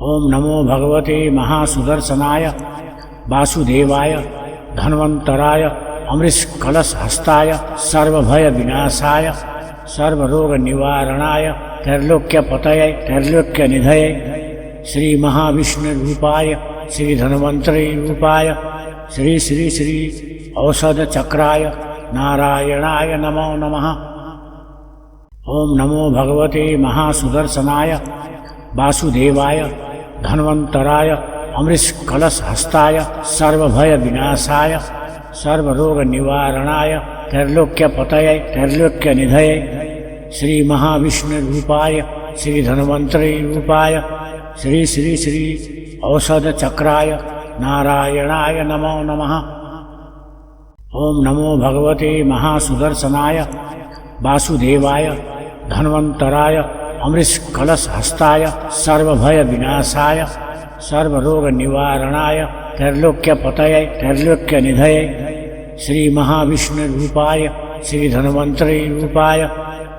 ओम नमो भगवते महासुदर्शनाय वासुदेवाय धन्वन्तराय अमृतकलशहस्ताय सर्वभय विनाशाय सर्वरोग निवारणाय त्रैलोक्यपतये त्रैलोक्यनिधये श्री महाविष्णुरूपाय श्री धन्वन्तरी रूपाय श्री श्री श्री औषधचक्राय नारायणाय नमो नमः। ओम नमो भगवते महासुदर्शनाय वासुदेवाय धन्वन्तराय अमृतकलशहस्ताय सर्वभय विनाशाय सर्वरोग निवारणाय त्रैलोक्यपतये त्रैलोक्यनिधये श्री महाविष्णुरूपाय श्री धन्वन्तरी रूपाय श्री श्री श्री औषधचक्राय नारायणाय नमो नमः। ओम नमो भगवते महासुदर्शनाय वासुदेवाय धन्वन्तराय अमृतकलशहस्ताय सर्वभय विनाशाय सर्वरोग निवारणाय त्रैलोक्यपतये त्रैलोक्यनिधये श्री महाविष्णुरूपाय श्री धन्वन्तरी रूपाय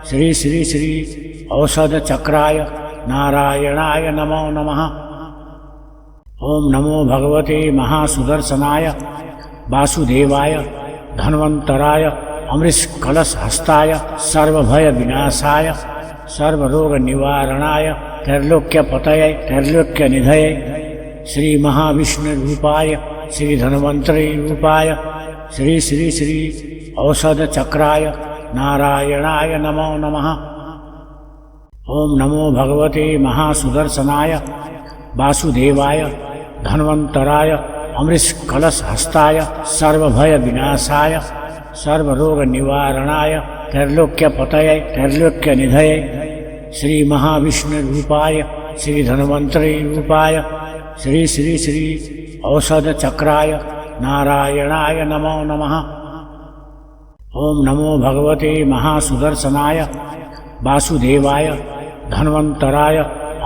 श्री श्री श्री औषधचक्राय नारायणाय नमो नमः। ओम नमो भगवते महासुदर्शनाय वासुदेवाय धन्वन्तराय अमृतकलशहस्ताय सर्वभय विनाशाय सर्वरोग निवारणाय त्रैलोक्यपतये त्रैलोक्यनिधये श्री महाविष्णुरूपाय श्री धन्वन्तरी रूपाय श्री श्री श्री औषधचक्राय नारायणाय नमो नमः। ओम नमो भगवते महासुदर्शनाय वासुदेवाय धन्वन्तराय अमृतकलशहस्ताय सर्वभय विनाशाय सर्वरोग निवारणाय त्रैलोक्यपतये त्रैलोक्यनिधये श्री महाविष्णुरूपाय श्री धन्वन्तरी रूपाय श्री श्री श्री औषधचक्राय नारायणाय नमो नमः। ओम नमो भगवते महासुदर्शनाय वासुदेवाय धन्वन्तराय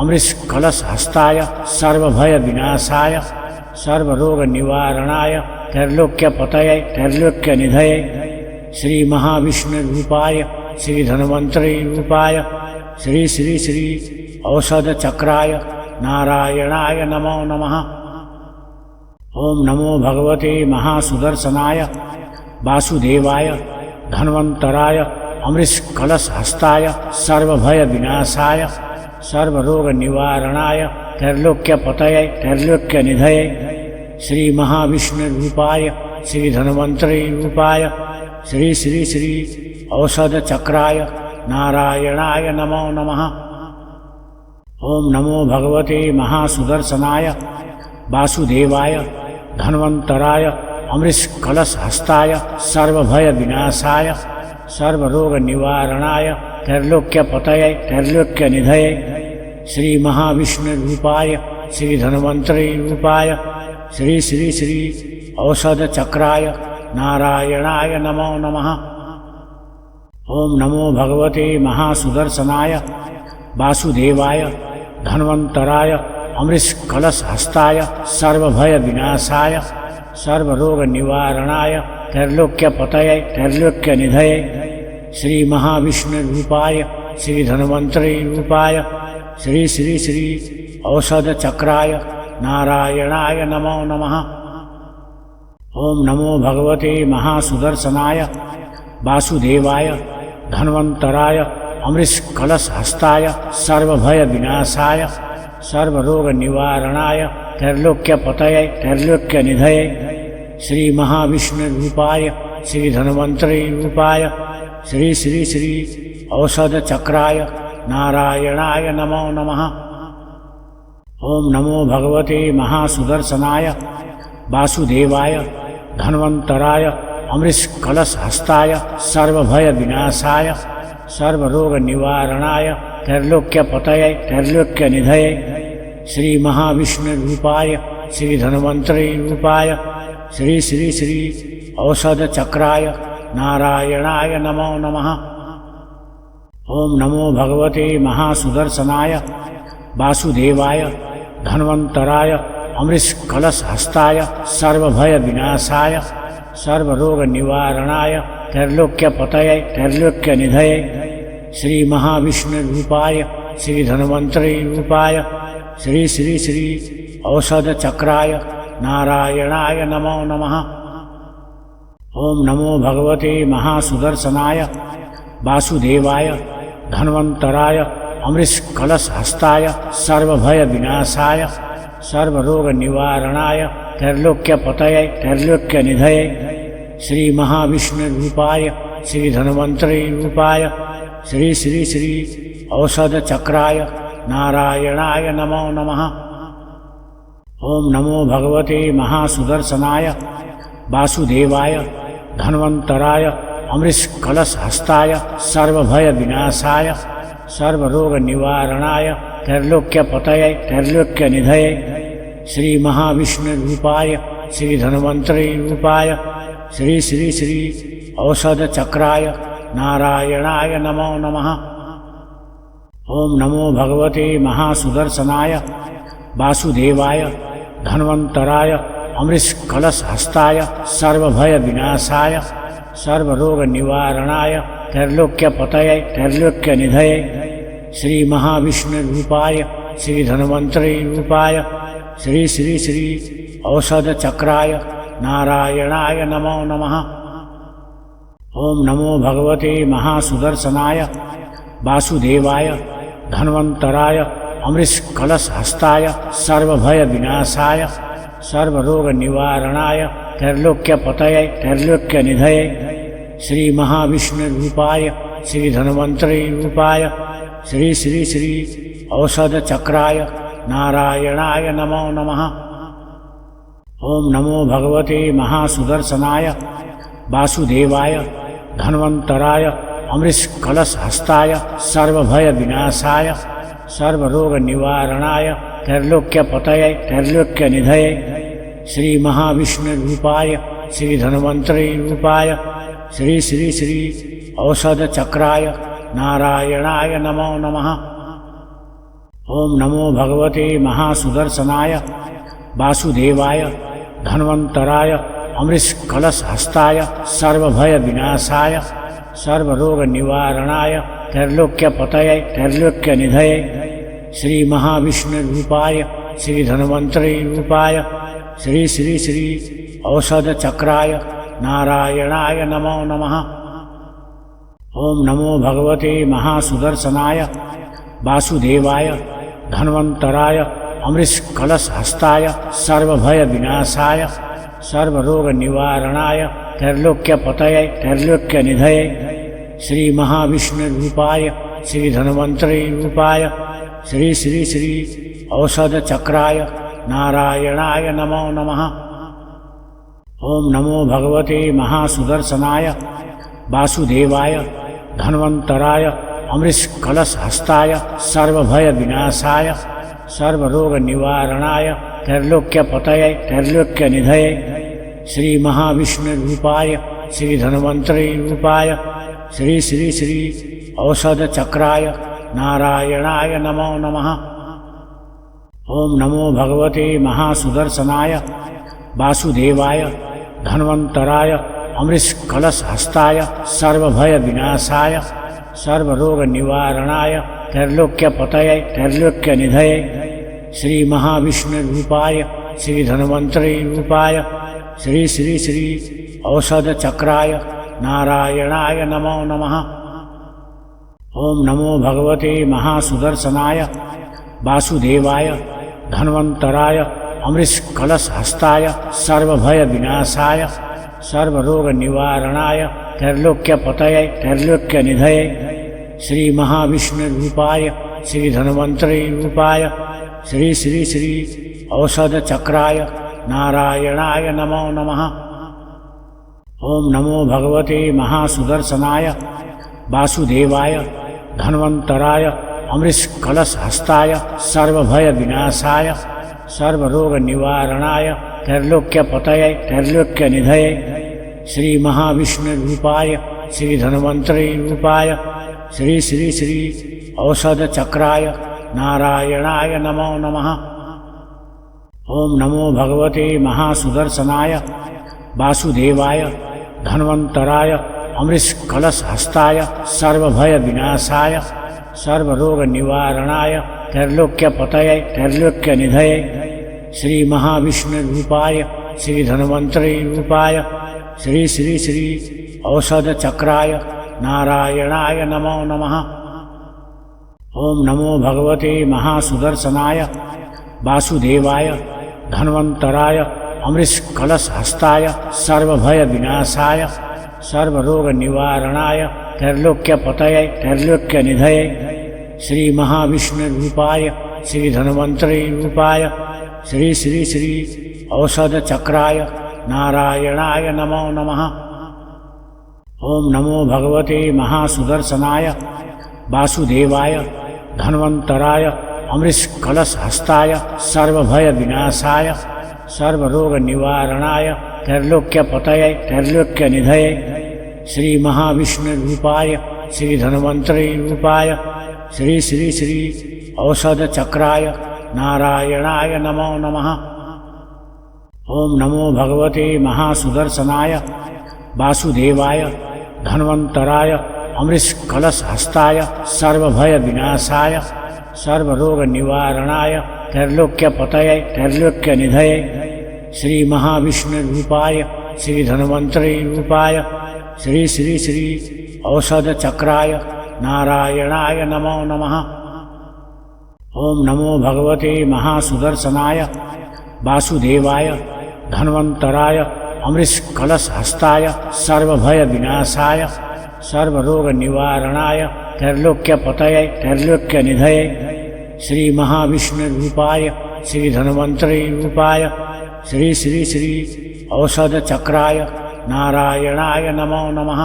अमृतकलशहस्ताय सर्वभय विनाशाय सर्वरोग निवारणाय त्रैलोक्यपतये त्रैलोक्यनिधये श्री महाविष्णुरूपाय श्री धन्वन्तरी रूपाय श्री श्री श्री औषधचक्राय नारायणाय नमो नमः। ओम नमो भगवते महासुदर्शनाय वासुदेवाय धन्वन्तराय अमृतकलशहस्ताय सर्वभय विनाशाय सर्वरोग निवारणाय त्रैलोक्यपतये त्रैलोक्यनिधये श्री महाविष्णुरूपाय श्री धन्वन्तरी रूपाय श्री श्री श्री औषधचक्राय नारायणाय नमो नमः। ओम नमो भगवते महासुदर्शनाय वासुदेवाय धन्वन्तराय अमृतकलशहस्ताय सर्वभय विनाशाय सर्वरोग निवारणाय त्रैलोक्यपतये त्रैलोक्यनिधये श्री महाविष्णुरूपाय श्री धन्वन्तरी रूपाय श्री श्री श्री औषधचक्राय नारायणाय नमो नमः। ओम नमो भगवते महासुदर्शनाय वासुदेवाय धन्वन्तराय अमृतकलशहस्ताय सर्वभय विनाशाय सर्वरोग निवारणाय त्रैलोक्यपतये त्रैलोक्यनिधये श्री महाविष्णुरूपाय श्री धन्वन्तरी रूपाय श्री श्री श्री औषधचक्राय नारायणाय नमो नमः। ओम नमो भगवते महासुदर्शनाय वासुदेवाय धन्वन्तराय अमृतकलशहस्ताय सर्वभय विनाशाय सर्वरोग निवारणाय त्रैलोक्यपतये त्रैलोक्यनिधये श्री महाविष्णुरूपाय श्री धन्वन्तरी रूपाय श्री श्री श्री औषधचक्राय नारायणाय नमो नमः। ओम नमो भगवते महासुदर्शनाय वासुदेवाय धन्वन्तराय अमृतकलशहस्ताय सर्वभय विनाशाय सर्वरोग निवारणाय त्रैलोक्यपतये त्रैलोक्यनिधये श्री महाविष्णुरूपाय श्री धन्वन्तरी रूपाय श्री श्री श्री औषधचक्राय नारायणाय नमो नमः। ओम नमो भगवते महासुदर्शनाय वासुदेवाय धन्वन्तराय अमृतकलशहस्ताय सर्वभय विनाशाय सर्वरोग निवारणाय त्रैलोक्यपतये त्रैलोक्यनिधये श्री महाविष्णुरूपाय श्री धन्वन्तरी रूपाय श्री श्री श्री औषध चक्राय नारायणाय नमो नमः। ओम नमो भगवते महासुदर्शनाय वासुदेवाय धन्वन्तराय अमृष कलश हस्ताय सर्वभय विनाशाय सर्वरोग निवारणाय त्रैलोक्यपतये त्रैलोक्यनिधये श्री महाविष्णु रूपाय श्री धन्वन्तरी रूपाय श्री श्री श्री औषध चक्राय नारायणाय नमो नमः। ओम नमो भगवते महासुदर्शनाय वासुदेवाय धन्वन्तराय अमृष कलश हस्ताय सर्वभय विनाशाय सर्वरोग निवारणाय त्रैलोक्यपतये त्रैलोक्यनिधये श्री महाविष्णु रूपाय श्री धन्वन्तरी रूपाय श्री श्री श्री औषध चक्राय नारायणाय नमो नमः। ओम नमो भगवते महासुदर्शनाय वासुदेवाय धन्वन्तराय अमृष कलश हस्ताय सर्वभय विनाशाय सर्वरोग निवारणाय त्रैलोक्यपतये त्रैलोक्यनिधये श्री महाविष्णु रूपाय श्री धन्वन्तरी रूपाय श्री श्री श्री औषध चक्राय नारायणाय नमो नमः। ओम नमो भगवते महासुदर्शनाय वासुदेवाय धन्वन्तराय अमृष कलश हस्ताय सर्वभय विनाशाय सर्वरोग निवारणाय त्रैलोक्यपतये त्रैलोक्यनिधये श्री महाविष्णु रूपाय श्री धन्वन्तरी रूपाय श्री श्री श्री औषध चक्राय नारायणाय नमो नमः। ओम नमो भगवते महासुदर्शनाय वासुदेवाय धन्वन्तराय अमृष कलश हस्ताय सर्वभय विनाशाय सर्वरोग निवारणाय त्रैलोक्यपतये त्रैलोक्यनिधये श्री महाविष्णु रूपाय श्री धन्वन्तरी रूपाय श्री श्री श्री औषध चक्राय नारायणाय नमो नमः। ओम नमो भगवते महासुदर्शनाय वासुदेवाय धन्वन्तराय अमृष कलश हस्ताय सर्वभय विनाशाय सर्वरोग निवारणाय त्रैलोक्यपतये त्रैलोक्यनिधये श्री महाविष्णु रूपाय श्री धन्वन्तरी रूपाय श्री श्री श्री औषध चक्राय नारायणाय नमो नमः। ओम नमो भगवते महासुदर्शनाय वासुदेवाय धन्वन्तराय अमृष कलश हस्ताय सर्वभय विनाशाय सर्वरोग निवारणाय त्रैलोक्यपतये त्रैलोक्यनिधये श्री महाविष्णु रूपाय श्री धन्वन्तरी रूपाय श्री श्री श्री औषध चक्राय नारायणाय नमो नमः। ओम नमो भगवते महासुदर्शनाय वासुदेवाय धन्वन्तराय अमृष कलश हस्ताय सर्वभय विनाशाय सर्वरोग निवारणाय त्रैलोक्यपतये त्रैलोक्यनिधये श्री महाविष्णु रूपाय श्री धन्वन्तरी रूपाय श्री श्री श्री औषध चक्राय नारायणाय नमो नमः। ओम नमो भगवते महासुदर्शनाय वासुदेवाय धन्वन्तराय अमृष कलश हस्ताय सर्वभय विनाशाय सर्वरोग निवारणाय त्रैलोक्यपतये त्रैलोक्यनिधये श्री महाविष्णु रूपाय श्री धन्वन्तरी रूपाय श्री श्री श्री औषध चक्राय नारायणाय नमो नमः। ओम नमो भगवते महासुदर्शनाय वासुदेवाय धन्वन्तराय अमृष कलश हस्ताय सर्वभय विनाशाय सर्वरोग निवारणाय त्रैलोक्यपतये त्रैलोक्यनिधये श्री महाविष्णु रूपाय श्री धन्वन्तरी रूपाय श्री श्री श्री औषध चक्राय नारायणाय नमो नमः। ओम नमो भगवते महासुदर्शनाय वासुदेवाय धन्वन्तराय अमृष कलश हस्ताय सर्वभय विनाशाय सर्वरोग निवारणाय त्रैलोक्यपतये त्रैलोक्यनिधये श्री महाविष्णु रूपाय श्री धन्वन्तरी रूपाय श्री श्री श्री औषध चक्राय नारायणाय नमो नमः। ओम नमो भगवते महासुदर्शनाय वासुदेवाय धन्वन्तराय अमृष कलश हस्ताय सर्वभय विनाशाय सर्वरोग निवारणाय त्रैलोक्यपतये त्रैलोक्यनिधये श्रीमहाविष्णुरूपाय श्रीधन्वन्तरिरूपाय श्री श्री श्री औषधचक्राय नारायणाय नमो नमः। ओम नमो भगवते महासुदर्शनाय वासुदेवाय धन्वन्तराय अमृतकलशहस्ताय सर्वभयविनाशाय सर्वरोगनिवारणाय त्रैलोक्यपतये त्रैलोक्यनिधये श्रीमहाविष्णुरूपाय श्रीधन्वन्तरिरूपाय श्री श्री श्री औषधचक्राय नारायणाय नमो नमः। ओम नमो भगवते महासुदर्शनाय वासुदेवाय धन्वन्तराय अमृतकलशहस्ताय सर्वभयविनाशाय सर्वरोगनिवारणाय त्रैलोक्यपतये त्रैलोक्यनिधये श्रीमहाविष्णुरूपाय श्रीधन्वन्तरिरूपाय श्री श्री श्री औषधचक्राय नारायणाय नमो नमः। ओम नमो भगवते महासुदर्शनाय वासुदेवाय धन्वन्तराय अमृतकलशहस्ताय सर्वभयविनाशाय सर्वरोगनिवारणाय त्रैलोक्यपतये त्रैलोक्यनिधये श्रीमहाविष्णुरूपाय श्रीधन्वन्तरिरूपाय श्री श्री श्री औषधचक्राय नारायणाय नमो नमः। ओम नमो भगवते महासुदर्शनाय वासुदेवाय धन्वन्तराय अमृतकलशहस्ताय सर्वभयविनाशाय सर्वरोगनिवारणाय त्रैलोक्यपतये त्रैलोक्यनिधये श्रीमहाविष्णुरूपाय श्रीधन्वन्तरिरूपाय श्री श्री श्री औषधचक्राय नारायणाय नमो नमः।